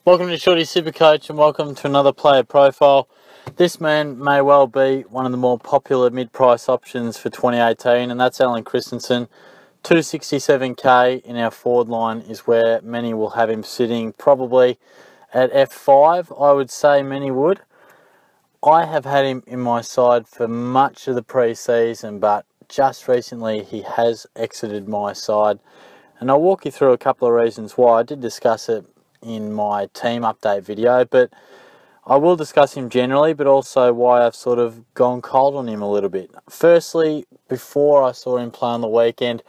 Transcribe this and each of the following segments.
Welcome to Shorty SuperCoach and welcome to another player profile. This man may well be one of the more popular mid-price options for 2018, and that's Christensen. 267k in our forward line is where many will have him sitting, probably at F5, I would say many would. I have had him in my side for much of the pre-season, but just recently he has exited my side, and I'll walk you through a couple of reasons why. I did discuss it in my team update video, but I will discuss him generally, but also why I've sort of gone cold on him a little bit. Firstly, before I saw him play on the weekend,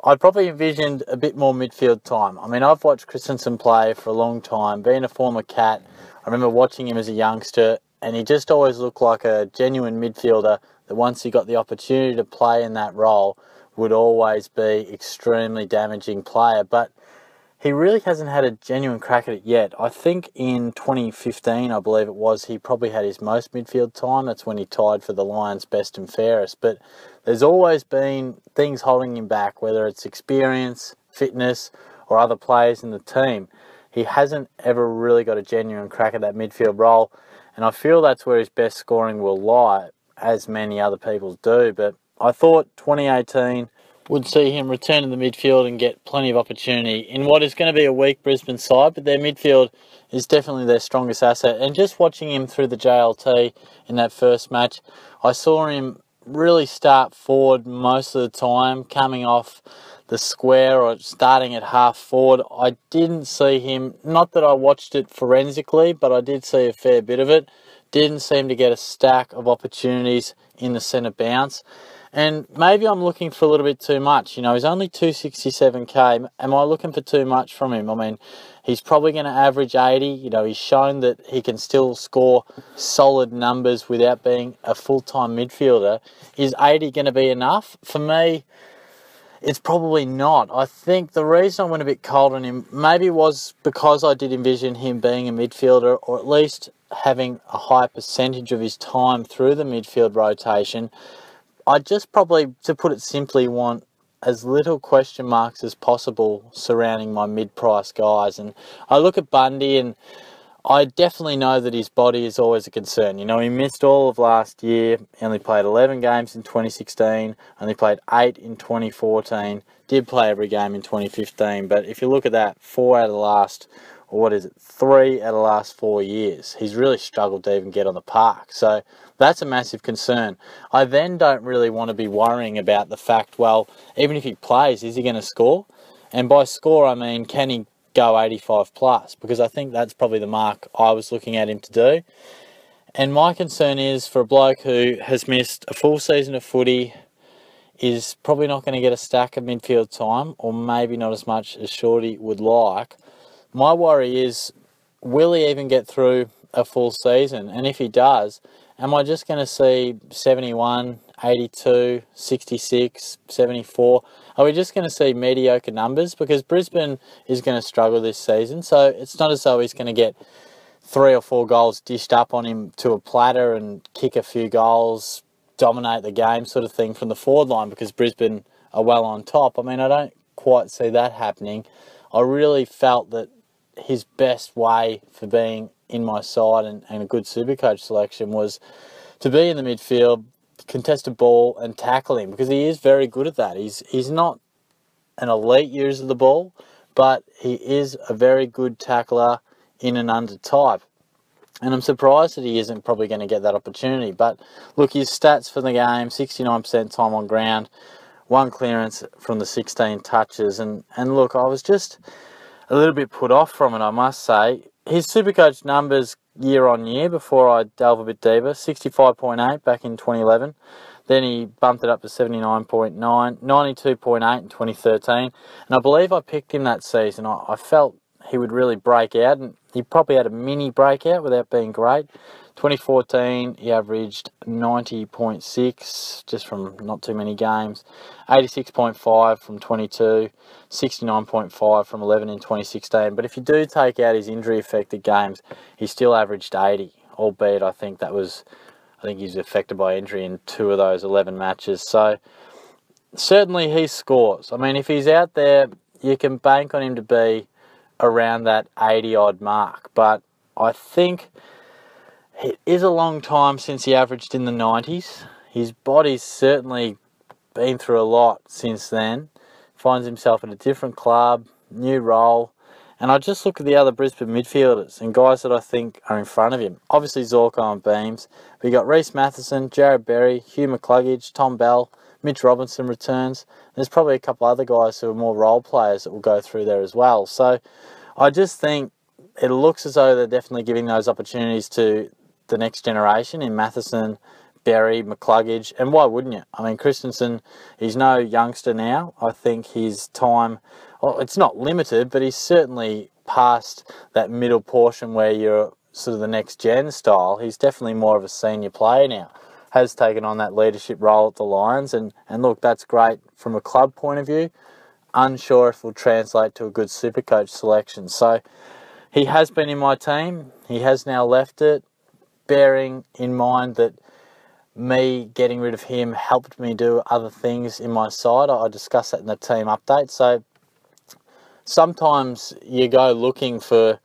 I probably envisioned a bit more midfield time. I mean, I've watched Christensen play for a long time, being a former Cat. I remember watching him as a youngster, and he just always looked like a genuine midfielder that once he got the opportunity to play in that role would always be extremely damaging player. But he really hasn't had a genuine crack at it yet. I think in 2015, I believe it was, he probably had his most midfield time. That's when he tied for the Lions' best and fairest. But there's always been things holding him back, whether it's experience, fitness, or other players in the team. He hasn't ever really got a genuine crack at that midfield role, and I feel that's where his best scoring will lie, as many other people do. But I thought 2018 would see him return to the midfield and get plenty of opportunity in what is going to be a weak Brisbane side, but their midfield is definitely their strongest asset. And just watching him through the JLT in that first match, I saw him really start forward most of the time, coming off the square or starting at half forward. I didn't see him, not that I watched it forensically, but I did see a fair bit of it. Didn't seem to get a stack of opportunities in the centre bounce. And maybe I'm looking for a little bit too much. You know, he's only 267k. Am I looking for too much from him? I mean, he's probably going to average 80. You know, he's shown that he can still score solid numbers without being a full-time midfielder. Is 80 going to be enough? For me, it's probably not. I think the reason I went a bit cold on him maybe was because I did envision him being a midfielder, or at least having a high percentage of his time through the midfield rotation. I just probably, to put it simply, want as little question marks as possible surrounding my mid-price guys. And I look at Bundy, and I definitely know that his body is always a concern. You know, he missed all of last year. He only played 11 games in 2016, only played 8 in 2014, did play every game in 2015. But if you look at that, 4 out of the last, or what is it, 3 out of the last 4 years, he's really struggled to even get on the park. So that's a massive concern. I then don't really want to be worrying about the fact, well, even if he plays, is he going to score? And by score, I mean, can he go 85 plus? Because I think that's probably the mark I was looking at him to do. And my concern is, for a bloke who has missed a full season of footy, is probably not going to get a stack of midfield time, or maybe not as much as Shorty would like. My worry is, will he even get through a full season? And if he does, am I just going to see 71, 82, 66, 74? Are we just going to see mediocre numbers? Because Brisbane is going to struggle this season, so it's not as though he's going to get 3 or 4 goals dished up on him to a platter and kick a few goals, dominate the game sort of thing from the forward line because Brisbane are well on top. I mean, I don't quite see that happening. I really felt that his best way for being in my side and a good SuperCoach selection was to be in the midfield, contest a ball and tackle him, because he is very good at that. He's not an elite user of the ball, but he is a very good tackler in and under type. And I'm surprised that he isn't probably going to get that opportunity. But look, his stats for the game, 69% time on ground, 1 clearance from the 16 touches. And look, I was just a little bit put off from it, I must say. His SuperCoach numbers year on year, before I delve a bit deeper, 65.8 back in 2011. Then he bumped it up to 79.9, 92.8 in 2013. And I believe I picked him that season. I felt he would really break out, and he probably had a mini breakout without being great. 2014, he averaged 90.6 just from not too many games, 86.5 from 22, 69.5 from 11 in 2016. But if you do take out his injury-affected games, he still averaged 80, albeit I think he's affected by injury in 2 of those 11 matches. So certainly he scores. I mean, if he's out there, you can bank on him to be around that 80 odd mark. But I think it is a long time since he averaged in the 90s. His body's certainly been through a lot since then. Finds himself at a different club, new role. And I just look at the other Brisbane midfielders and guys that I think are in front of him. Obviously Zorko on beams, but you got Reece Matheson, Jared Berry, Hugh McCluggage, Tom Bell, Mitch Robinson returns. There's probably a couple other guys who are more role players that will go through there as well. So I just think it looks as though they're definitely giving those opportunities to the next generation in Matheson, Berry, McCluggage, and why wouldn't you? I mean, Christensen, he's no youngster now. I think his time, well, it's not limited, but he's certainly past that middle portion where you're sort of the next gen style. He's definitely more of a senior player now. Has taken on that leadership role at the Lions, and look, that's great from a club point of view. Unsure if it will translate to a good SuperCoach selection. So he has been in my team. He has now left it, bearing in mind that me getting rid of him helped me do other things in my side. I discussed that in the team update. So sometimes you go looking for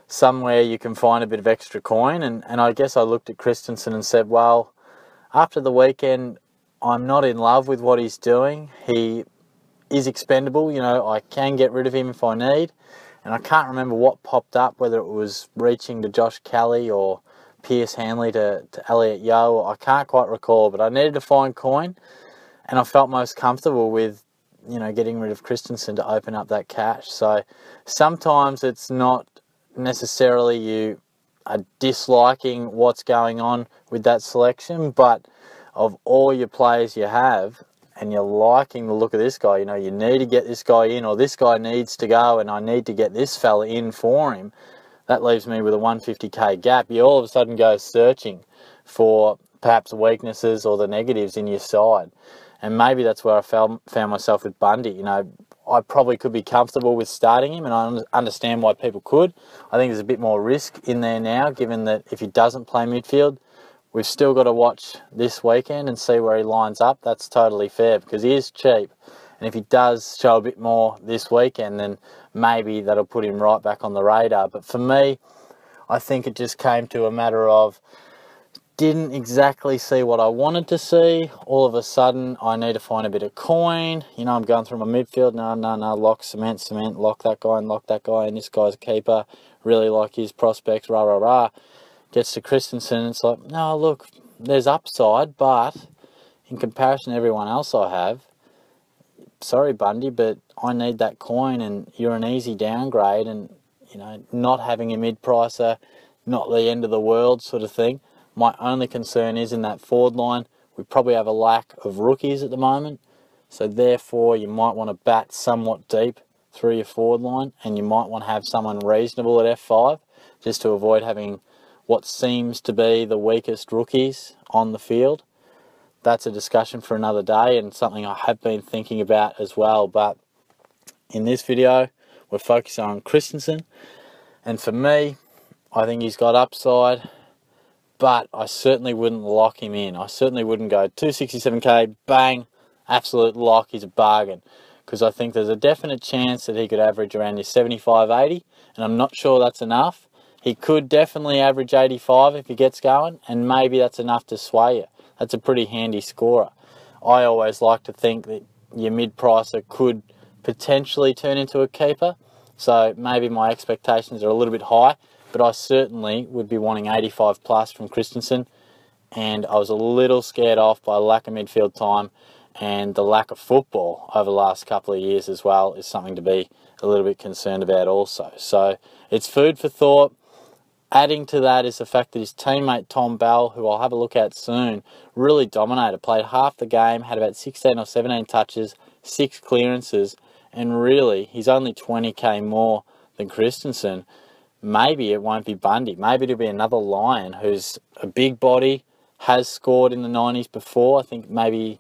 somewhere you can find a bit of extra coin, and I guess I looked at Christensen and said, well, after the weekend, I'm not in love with what he's doing. He is expendable. You know, I can get rid of him if I need. And I can't remember what popped up, whether it was reaching to Josh Kelly or Pierce Hanley to Elliot Yeo. I can't quite recall, but I needed to find coin. And I felt most comfortable with, you know, getting rid of Christensen to open up that cash. So sometimes it's not necessarily you are disliking what's going on with that selection, but of all your players you have, and you're liking the look of this guy, you know, you need to get this guy in, or this guy needs to go, and I need to get this fella in for him. That leaves me with a 150k gap. You all of a sudden go searching for perhaps weaknesses or the negatives in your side. And maybe that's where I found myself with Bundy. You know, I probably could be comfortable with starting him, and I understand why people could. I think there's a bit more risk in there now, given that if he doesn't play midfield, we've still got to watch this weekend and see where he lines up. That's totally fair because he is cheap. And if he does show a bit more this weekend, then maybe that'll put him right back on the radar. But for me, I think it just came to a matter of didn't exactly see what I wanted to see. All of a sudden, I need to find a bit of coin. You know, I'm going through my midfield. No, lock, cement, lock that guy and lock that guy. And this guy's a keeper. Really like his prospects, rah. Gets to Christensen. It's like, no, look, there's upside. But in comparison to everyone else I have, sorry, Bundy, but I need that coin. And you're an easy downgrade. And, you know, not having a mid-pricer, not the end of the world sort of thing. My only concern is in that forward line, we probably have a lack of rookies at the moment. So therefore, you might want to bat somewhat deep through your forward line, and you might want to have someone reasonable at F5 just to avoid having what seems to be the weakest rookies on the field. That's a discussion for another day and something I have been thinking about as well. But in this video, we're focusing on Christensen. And for me, I think he's got upside. But I certainly wouldn't lock him in. I certainly wouldn't go 267k, bang, absolute lock, he's a bargain. Because I think there's a definite chance that he could average around your 75, 80, and I'm not sure that's enough. He could definitely average 85 if he gets going, and maybe that's enough to sway you. That's a pretty handy scorer. I always like to think that your mid-pricer could potentially turn into a keeper, so maybe my expectations are a little bit high. But I certainly would be wanting 85 plus from Christensen, and I was a little scared off by lack of midfield time, and the lack of football over the last couple of years as well is something to be a little bit concerned about also. So it's food for thought. Adding to that is the fact that his teammate Tom Bell, who I'll have a look at soon, really dominated, played half the game, had about 16 or 17 touches, 6 clearances, and really he's only 20k more than Christensen. Maybe it won't be Bundy. Maybe it'll be another Lion who's a big body, has scored in the 90s before, I think maybe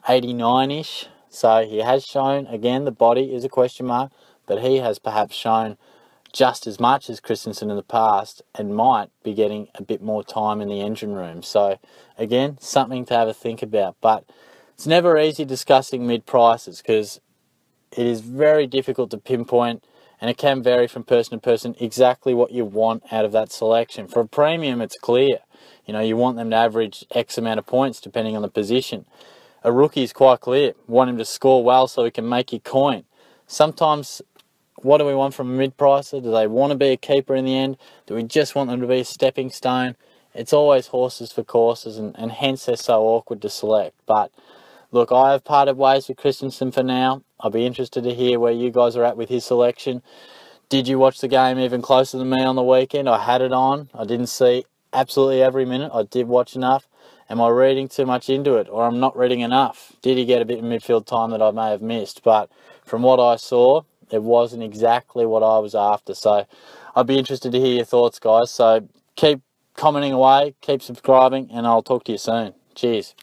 89-ish. So he has shown, again, the body is a question mark, but he has perhaps shown just as much as Christensen in the past and might be getting a bit more time in the engine room. So, again, something to have a think about. But it's never easy discussing mid-prices because it is very difficult to pinpoint and it can vary from person to person exactly what you want out of that selection. For a premium, it's clear. You know, you want them to average X amount of points depending on the position. A rookie is quite clear. Want him to score well so he can make your coin. Sometimes, what do we want from a mid-pricer? Do they want to be a keeper in the end? Do we just want them to be a stepping stone? It's always horses for courses, and hence they're so awkward to select. But look, I have parted ways with Christensen for now. I'll be interested to hear where you guys are at with his selection. Did you watch the game even closer than me on the weekend? I had it on. I didn't see absolutely every minute. I did watch enough. Am I reading too much into it, or I'm not reading enough? Did he get a bit of midfield time that I may have missed? But from what I saw, it wasn't exactly what I was after. So I'd be interested to hear your thoughts, guys. So keep commenting away, keep subscribing, and I'll talk to you soon. Cheers.